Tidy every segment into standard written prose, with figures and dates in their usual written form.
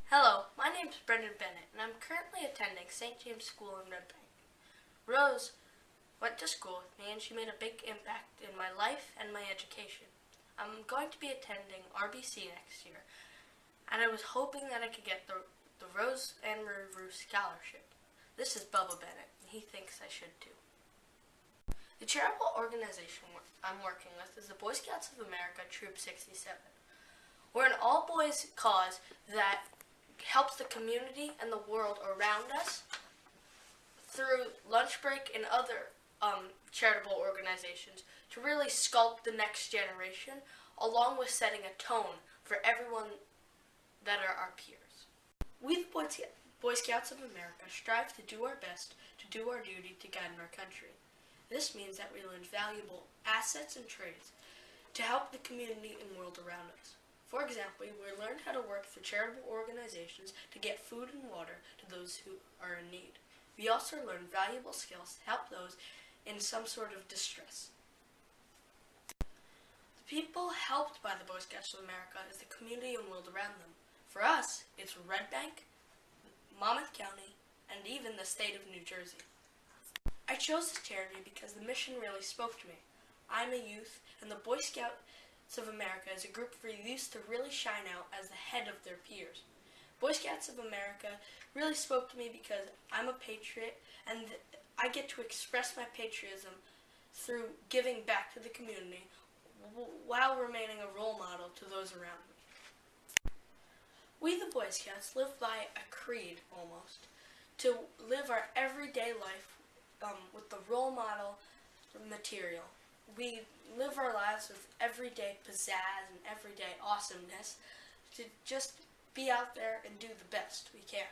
Hello, my name is Brendon Bennett, and I'm currently attending St. James School in Red Bank. Rose went to school with me, and she made a big impact in my life and my education. I'm going to be attending RBC next year, and I was hoping that I could get the Annmarie Rusch scholarship. This is Bubba Bennett, and he thinks I should too. The charitable organization I'm working with is the Boy Scouts of America Troop 67. We're an all-boys cause that helps the community and the world around us through lunch break and other charitable organizations to really sculpt the next generation, along with setting a tone for everyone that are our peers. We, the Boy Scouts of America, strive to do our best to do our duty to guide our country. This means that we learn valuable assets and trades to help the community and world around us. For example, we learned how to work for charitable organizations to get food and water to those who are in need. We also learned valuable skills to help those in some sort of distress. The people helped by the Boy Scouts of America is the community and world around them. For us, it's Red Bank, Monmouth County, and even the state of New Jersey. I chose this charity because the mission really spoke to me. I'm a youth, and the Boy Scouts of America is a group for youth to really shine out as the head of their peers. Boy Scouts of America really spoke to me because I'm a patriot, and I get to express my patriotism through giving back to the community while remaining a role model to those around me. We, the Boy Scouts, live by a creed almost, to live our everyday life with the role model material. We live our lives with everyday pizzazz and everyday awesomeness to just be out there and do the best we can.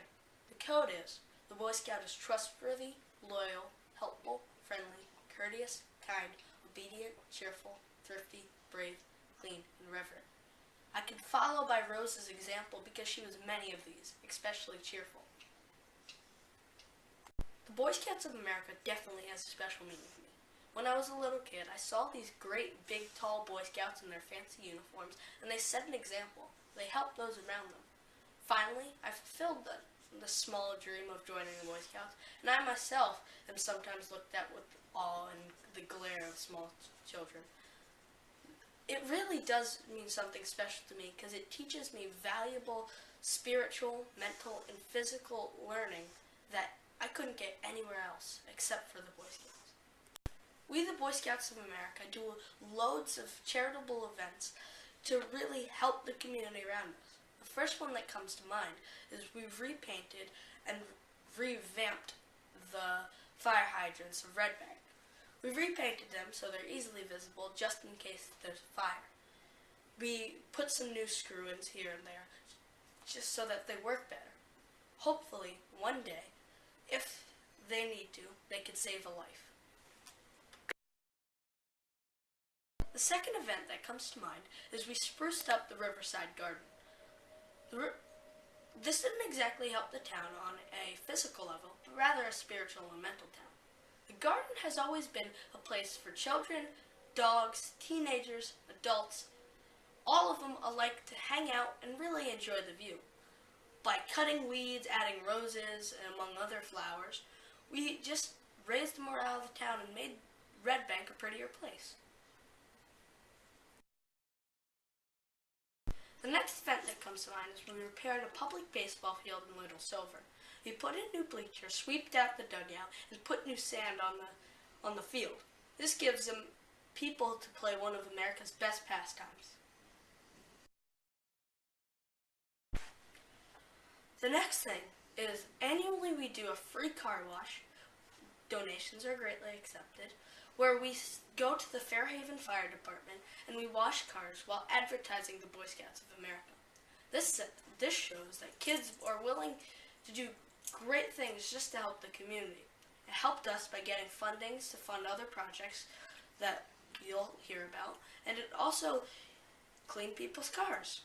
The code is, the Boy Scout is trustworthy, loyal, helpful, friendly, courteous, kind, obedient, cheerful, thrifty, brave, clean, and reverent. I can follow by Rose's example because she was many of these, especially cheerful. The Boy Scouts of America definitely has a special meaning to me. When I was a little kid, I saw these great, big, tall Boy Scouts in their fancy uniforms, and they set an example. They helped those around them. Finally, I fulfilled the small dream of joining the Boy Scouts, and I myself am sometimes looked at with awe and the glare of small children. It really does mean something special to me because it teaches me valuable spiritual, mental, and physical learning that I couldn't get anywhere else except for the Boy Scouts. We, the Boy Scouts of America, do loads of charitable events to really help the community around us. The first one that comes to mind is we've repainted and revamped the fire hydrants of Red Bank. We've repainted them so they're easily visible just in case there's a fire. We put some new screw-ins here and there just so that they work better. Hopefully, one day, if they need to, they could save a life. The second event that comes to mind is we spruced up the Riverside Garden. This didn't exactly help the town on a physical level, but rather a spiritual and mental town. The garden has always been a place for children, dogs, teenagers, adults, all of them alike to hang out and really enjoy the view. By cutting weeds, adding roses, and among other flowers, we just raised the morale of the town and made Red Bank a prettier place. The next event that comes to mind is when we repaired a public baseball field in Little Silver. We put in new bleachers, sweeped out the dugout, and put new sand on the field. This gives them people to play one of America's best pastimes. The next thing is annually we do a free car wash. Donations are greatly accepted, where we go to the Fairhaven Fire Department and we wash cars while advertising the Boy Scouts of America. This shows that kids are willing to do great things just to help the community. It helped us by getting fundings to fund other projects that you'll hear about, and it also cleaned people's cars.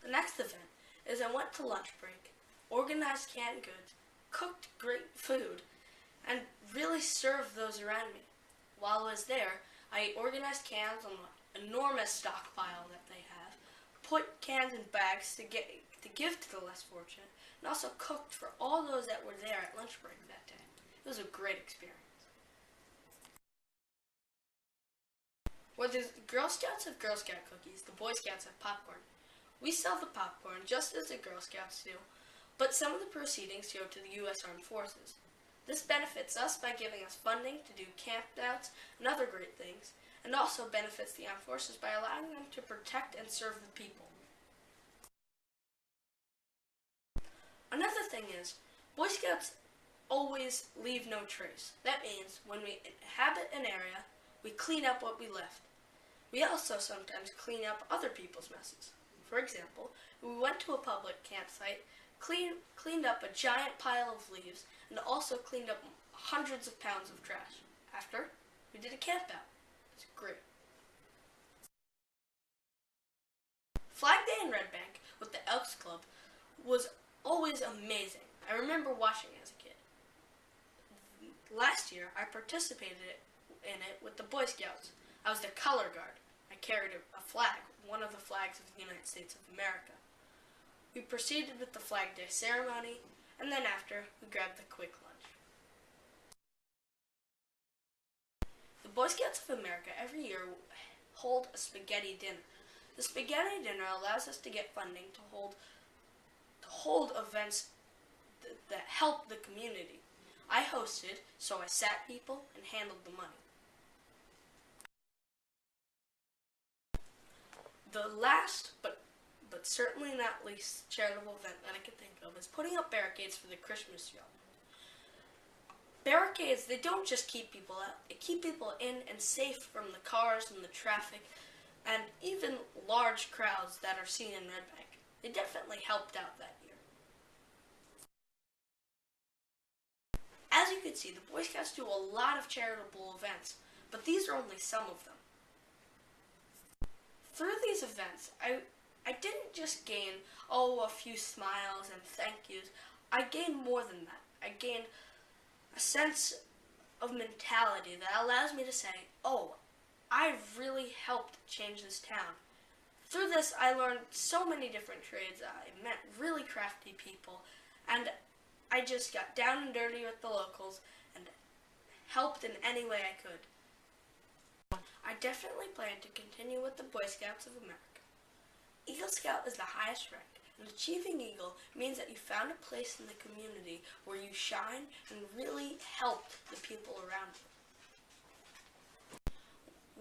The next event is I went to lunch break, organized canned goods, cooked great food, and really served those around me. While I was there, I organized cans on an enormous stockpile that they have, put cans in bags to give to the less fortunate, and also cooked for all those that were there at lunch break that day. It was a great experience. Whether the Girl Scouts have Girl Scout cookies, the Boy Scouts have popcorn. We sell the popcorn just as the Girl Scouts do, but some of the proceedings go to the U.S. Armed Forces. This benefits us by giving us funding to do campouts and other great things, and also benefits the armed forces by allowing them to protect and serve the people. Another thing is, Boy Scouts always leave no trace. That means when we inhabit an area, we clean up what we left. We also sometimes clean up other people's messes. For example, we went to a public campsite, cleaned up a giant pile of leaves, and also cleaned up hundreds of pounds of trash. After, we did a camp out. It's great. Flag Day in Red Bank with the Elks Club was always amazing. I remember watching as a kid. Last year, I participated in it with the Boy Scouts. I was the color guard. I carried a flag, one of the flags of the United States of America. We proceeded with the Flag Day ceremony, and then after, we grabbed the quick lunch. The Boy Scouts of America every year hold a spaghetti dinner. The spaghetti dinner allows us to get funding to hold events that help the community. I hosted, so I sat people and handled the money. The last, but certainly not least, charitable event that I can think of is putting up barricades for the Christmas yard. Barricades, they don't just keep people out, they keep people in and safe from the cars and the traffic, and even large crowds that are seen in Red Bank. They definitely helped out that year. As you can see, the Boy Scouts do a lot of charitable events, but these are only some of them. Through these events, I didn't just gain, a few smiles and thank yous. I gained more than that. I gained a sense of mentality that allows me to say, I've really helped change this town. Through this, I learned so many different trades. I met really crafty people, and I just got down and dirty with the locals and helped in any way I could. I definitely plan to continue with the Boy Scouts of America. Eagle Scout is the highest rank, and achieving Eagle means that you found a place in the community where you shine and really helped the people around you.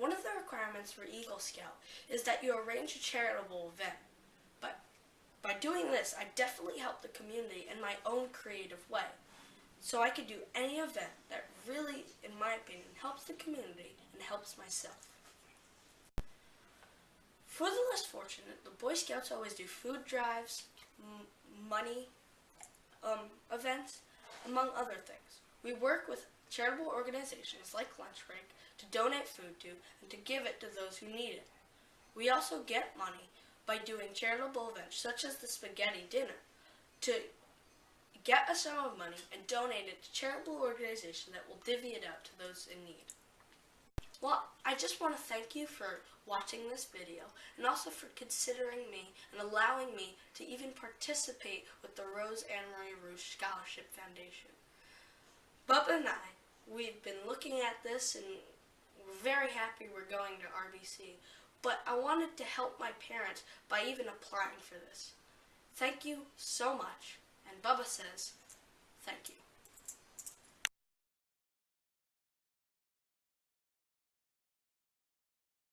One of the requirements for Eagle Scout is that you arrange a charitable event. But by doing this, I definitely helped the community in my own creative way. So I could do any event that really, in my opinion, helps the community and helps myself. For the less fortunate, the Boy Scouts always do food drives, money events, among other things. We work with charitable organizations like Lunch Break to donate food to and to give it to those who need it. We also get money by doing charitable events such as the spaghetti dinner to get a sum of money and donate it to charitable organizations that will divvy it out to those in need. Well, I just want to thank you for watching this video and also for considering me and allowing me to even participate with the Annmarie Rusch Scholarship Foundation. Bubba and I, we've been looking at this and we're very happy we're going to RBC, but I wanted to help my parents by even applying for this. Thank you so much, and Bubba says, thank you.